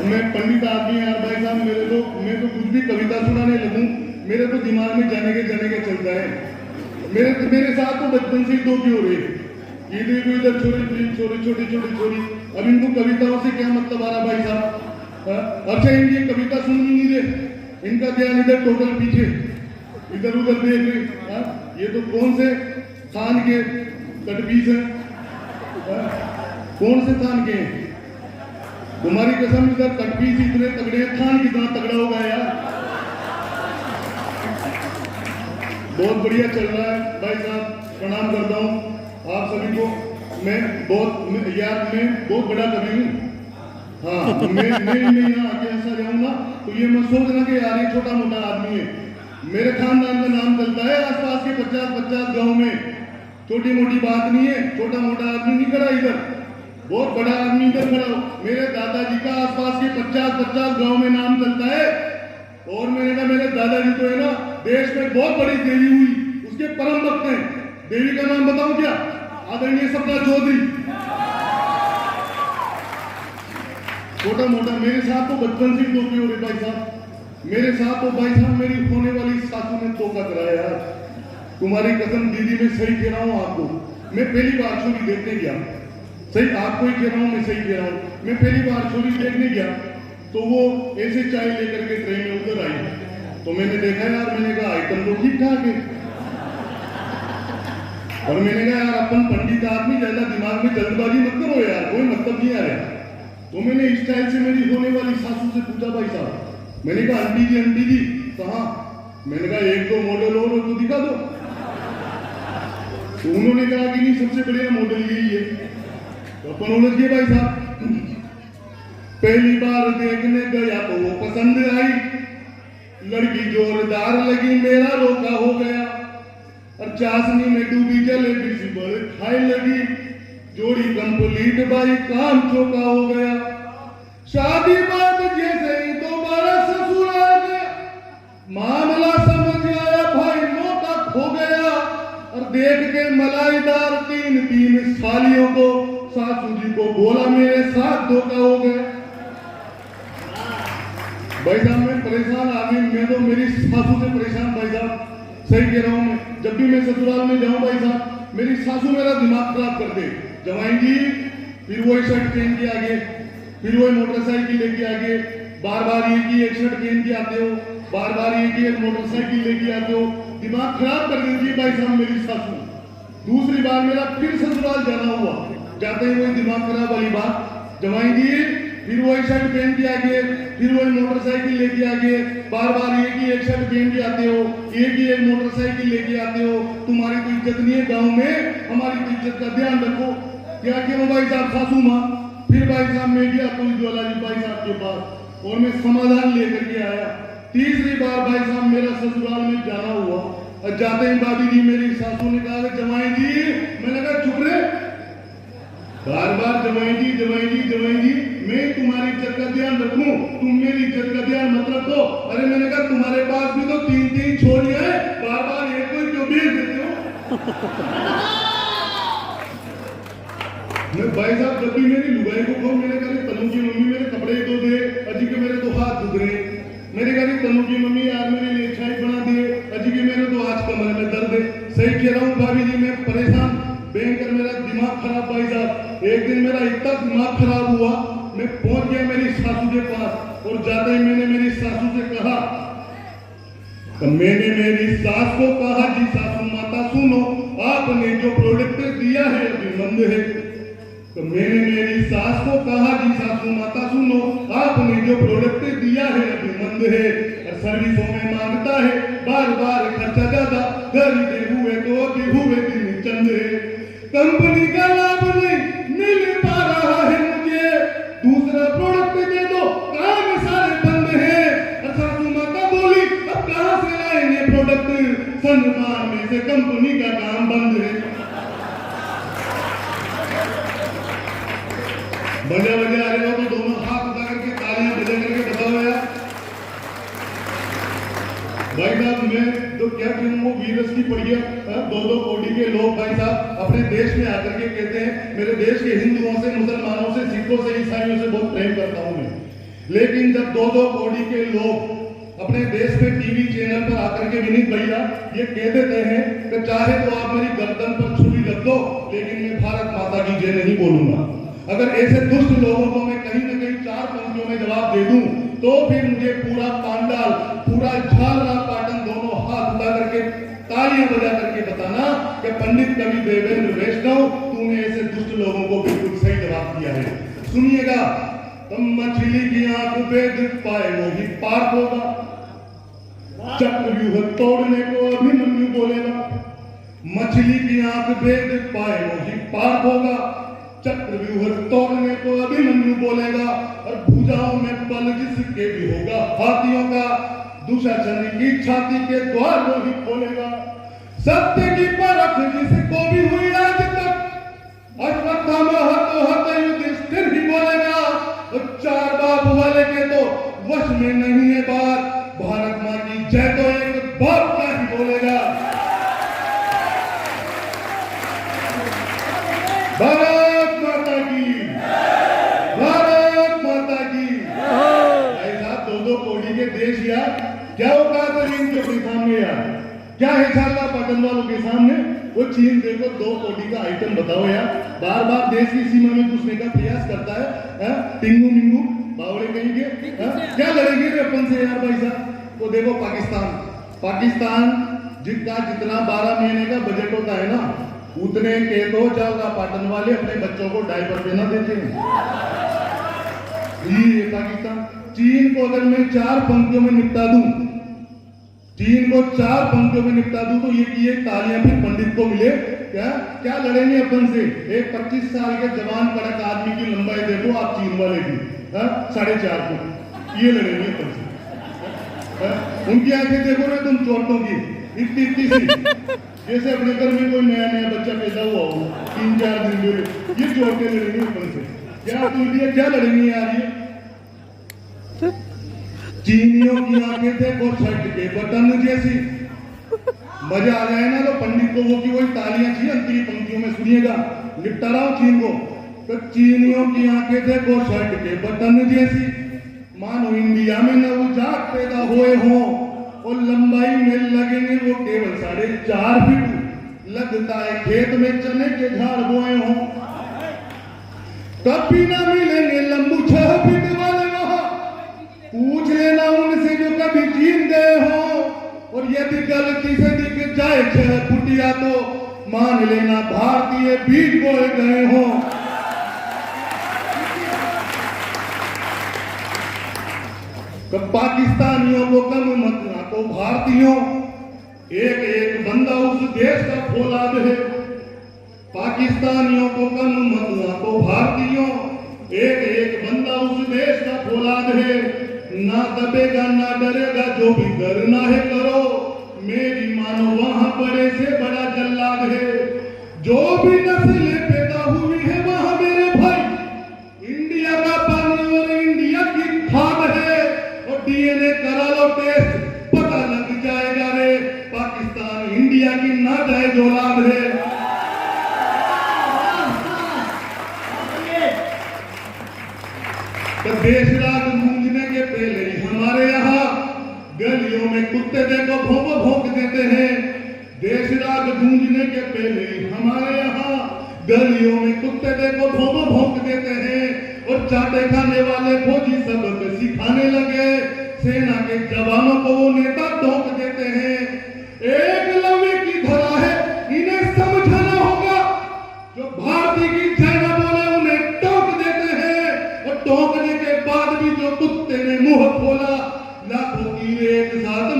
मैं पंडित आदमी यार भाई साहब, मैं तो कुछ भी कविता सुनाने लगूं मेरे तो दिमाग में जाने के चलता है। मेरे साथ तो बचपन से ही दो क्यों रहे, ये देखो इधर छोटी, अब इनको कविताओं से क्या मतलब आ रहा भाई साहब? अच्छा इनकी कविता सुन नहीं रहे, इनका ध्यान इधर टोटल पीछे इधर उधर देख रहे। ये तो कौन से थान के कटपीस है? कौन से थान के? तुम्हारी कसम इधर कटपीस इतने तगड़े, थान कितना तगड़ा होगा यार। बहुत बढ़िया चल रहा है भाई साहब, प्रणाम करता हूँ आप सभी को। मैं बहुत बड़ा कवि हूँ। हाँ, मैं यहाँ आगे ऐसा जाऊंगा तो ये मत सोचना कि यार ये छोटा मोटा आदमी है। मेरे खानदान का नाम चलता है आसपास के 50 गांव में, छोटी मोटी बात नहीं है। छोटा मोटा आदमी नहीं खड़ा इधर, बहुत बड़ा आदमी इधर खड़ा हो। मेरे दादाजी का आसपास के 50 गांव में नाम चलता है। और मैंने कहा मेरे दादाजी तो है ना देश में बहुत बड़ी देवी हुई, उसके परम भक्त हैं। देवी का नाम बताऊं क्या? आदरणीय सपना चौधरी। छोटा मोटा मेरे साथ तो बचपन से ही धोखे हो रहे भाई साहब। मेरे साथ तो भाई साहब मेरी होने वाली सासू ने धोखा कराया यार। तुम्हारी कसम दीदी, मैं सही कह रहा हूँ आपको। मैं पहली बार छोरी देखने गया, सही आपको ही कह रहा हूँ, मैं सही कह रहा हूँ। मैं पहली बार छोरी देखने गया तो वो ऐसे चाय लेकर के ट्रेन में उतर आई तो मैंने देखा यार, मैंने कहा आइटम तो ठीक ठाक है। और मैंने कहा यार अपन पंडित आदमी, ज्यादा दिमाग में जल्दबाजी मत करो यार, कोई मतलब नहीं आ रहा। तो मैंने इस स्टाइल से मेरी होने वाली सासू से पूछा भाई साहब, मैंने कहा आंटी जी कहाँ? मैंने कहा एक दो मॉडल और तो दिखा दो। तो उन्होंने कहा कि नहीं सबसे बढ़िया मॉडल यही है। तो अपन उलझ गए भाई साहब। पहली बार देखने गया तो वो पसंद आई, लड़की जोरदार लगी, मेरा रोका हो गया। और चाशनी में डूबी जलेबी सी बड़े खाए लगी, जोड़ी कंप्लीट भाई, काम चौका हो गया। शादी बात जैसे ही दोबारा ससुराल गया, मामला समझ आया भाई, मौका खो गया। और देख के मलाईदार तीन सालियों को सासू जी को बोला मेरे साथ धोखा हो गया। भाई साहब मैं परेशान आदमी, मैं तो मेरी सासू से परेशान भाई साहब, सही कह रहा हूँ मैं। जब भी मैं ससुराल में जाऊँ भाई साहब, मेरी सासू मेरा दिमाग खराब कर दे। जमाएंगी फिर वही शर्ट पहन के आगे, फिर वही मोटरसाइकिल लेके आगे, बार बार एक ही एक शर्ट पहन के आते हो, बार बार एक ही एक मोटरसाइकिल लेके आते हो। दिमाग खराब कर देती है भाई साहब मेरी सासू। दूसरी बार मेरा फिर ससुराल जाना हुआ, जाते ही वही दिमाग खराब वाली बात। जमाएंगी फिर वही शर्ट पहन के आगे, फिर वही मोटरसाइकिल लेके आगे, बार बार एक ही एक शर्ट पहन के आते हो, एक ही एक मोटरसाइकिल लेके आते हो। तुम्हारी तो इज्जत नहीं है गांव में, हमारी तो इज्जत का ध्यान रखो। क्या क्यों भाई साहब सासू माँ? फिर भाई साहब मैं गया पुलिस ज्वाला जी भाई साहब के पास और मैं समाधान लेकर के आया। तीसरी बार भाई साहब मेरा ससुराल में जाना हुआ और जाते ही भाभी जी मेरी सासू ने कहा जमाई जी, मैंने कहा चुप रहे, बार बार जमाई जी, मैं तुम्हारी इज्जत का ध्यान रखूं, तुम मेरी इज्जत का ध्यान मत रखो। अरे मैंने कहा तुम्हारे पास भी तो तीन छोरियां हैं, बार बार एक को क्यों भेज देते हो? मैं भाई साहब जब भी मेरी लुगाई को कहूं, मैंने कहा तनु की मम्मी मेरे कपड़े धो दे, अजी के मेरे तो हाथ दुख रहे। मेरे कहा तनु की मम्मी यार मेरे लिए चाय बना दे, अजी के मेरे तो आज कमरे में दर्द है। सही कह रहा हूँ भाभी जी, मैं परेशान, भयंकर मेरा दिमाग खराब भाई साहब। एक दिन मेरा इतना दिमाग खराब हुआ, मैं पहुंच गया मेरी सासू के पास और जाते ही मैंने मेरी सासू से कहा, मैंने मेरी सास को कहा जी सासू माता सुनो, आपने जो प्रोडक्ट दिया है अभी मंद है। तो मैंने मेरी सास को कहा जी सासू माता सुनो, आपने जो प्रोडक्ट दिया है अभी मंद है, सर्विसों में मांगता है बार बार खर्चा ज्यादा, खरीदे हुए तो अभी हुए दिन चंद है, कंपनी का लाभ नहीं मिल पा रहा है मुझे, दूसरा प्रोडक्ट दे दो काम सारे बंद है। सासू माता बोली अब कहां से लाएंगे प्रोडक्ट, सन्मान में से कंपनी का काम बंद है। बजा बजा आ रहे हो तो दोनों हाथ उठा करके तालियां बजा करके बताओ यार। भाई साहब मैं तो क्या कहूँ, वो वीरस की पड़ गया। दो कोटि के लोग भाई साहब अपने देश में आकर के कहते हैं मेरे देश के हिंदुओं से, मुसलमानों से, सिखों से, ईसाइयों से बहुत प्रेम करता हूँ मैं, लेकिन जब 2-2 कौड़ी के लोग अपने देश में टीवी चैनल पर आकर के विनीत भैया ये कह देते हैं कि चाहे तो आप मेरी गर्दन पर छुरी रख दो, लेकिन मैं भारत माता की जय नहीं बोलूंगा। अगर ऐसे दुष्ट लोगों को मैं कहीं न कहीं 4 पंक्तियों में जवाब दे दूं, तो फिर मुझे पूरा पांडाल, पूरा झालरा पाटन दोनों हाथ उठा करके तालियां बजा करके बताना कि पंडित कवि देवेंद्र वैष्णव, तूने ऐसे दुष्ट लोगों को बिल्कुल सही जवाब दिया है। सुनिएगा, तुम मछली की आंख भेद पाए वो ही पार होगा, चक्रव्यूह तोड़ने को अभिमन्यु बोलेगा। मछली की आंख भेद पाए वो ही पार होगा, चक्रव्यूह तोड़ने को अभिमन्यु बोलेगा। और भुजाओं में बल जिसके भी होगा हाथियों का, दुशासन की छाती के द्वार वो ही खोलेगा। सत्य की परख जिसको भी हुई आज तक, अश्वत्थामा हतो युधिष्ठिर ही बोलेगा। और 4 बाप वाले के तो वश में नहीं है बात, भारत मां की जय तो एक बाप का ही बोलेगा। भारत माता की, भारत माता की। ऐसा 2-2 कौड़ी के देश यार, क्या औकात है इनके सामने यार, क्या है झालरा पाटन वालों के सामने। वो चीन देखो 2 कौड़ी का आइटम बताओ यार, बार बार देश की सीमा में घुसने का प्रयास करता है, टिंगू मिंगू बावड़े कहेंगे, क्या लड़ेंगे रे अपन से यार भाई साहब। तो देखो पाकिस्तान जितना 12 महीने का बजट होता है ना, उतने के तो झालरा पाटन वाले अपने बच्चों को डायपर देना देते हैं। ये पाकिस्तान। चीन को अगर मैं 4 पंक्तियों में निपटा दूं, चीन को 4 पंक्तियों में निपटा दूं, तो ये तालियां फिर पंडित को मिले। क्या लड़ेंगे अपन से। एक 25 साल के जवान कड़क आदमी की लंबाई देखो आप चीन वाले की, 4.5 फुट, ये लड़ेंगे अपन से। उनकी आंखें देखो ना तुम चोटों की, इतनी सी, जैसे अपने घर में कोई नया बच्चा पैदा हुआ हो 3-4 दिन में, ये चोटें लड़ेंगे अपन से। क्या लड़ेंगे यार ये। चीनियों की आंखें देखो शर्ट के बटन जैसी। मजा आ जाए ना तो पंडित को वो की वही तालियां चाहिए अंतिम पंक्तियों में। सुनिएगा, निपटा रहा हूं चीन को। तो चीनियों की आंखें देखो शर्ट के बटन जैसी, मानो इंडिया में नवजात पैदा हुए हों, और लंबाई में लगेंगे वो केवल 4.5 फीट। लगता है खेत में चने के झाड़ बोए हों। कभी ना मिलेंगे लंबू 6 फीट वाले वहां, पूछ लेना उनसे जो कभी चीन गए हो। और यदि गलती से दिख जाए 6 फुटिया तो मान लेना भारतीय बीज बोए गए हो। तो पाकिस्तानियों को कम मत ना तो भारतीयों, एक बंदा उस देश का फौलाद है। पाकिस्तानियों को कम मत ना तो भारतीयों, एक बंदा उस देश का फौलाद है। ना दबेगा ना डरेगा, जो भी करना है करो, मेरी मानो वहां बड़े से बड़ा जल्लाद है। जो भी नस्लें पैदा हुई है वहां मेरे भाई, इंडिया का पानी और इंडिया की खाद है। और डीएनए करा लो टेस्ट, पता लग जाएगा रे, पाकिस्तान इंडिया की नाजायज औलाद है। तो देश राज गूंजने के पहले ही हमारे यहाँ गलियों में कुत्ते देखो भौंक देते हैं। देश राज गूंजने के पहले ही हमारे यहाँ गलियों में कुत्ते देखो भौंक देते हैं। और चाटे खाने वाले फौजी सबक सिखाने लगे, सेना के जवानों को वो नेता टोक देते हैं। एक लवे की धरा है, इन्हें समझाना होगा। जो भारतीय की जय न बोले उन्हें टोक देते हैं। और टोकने के बाद भी जो कुत्ते ने मुंह खोला, लाखों की एक साथ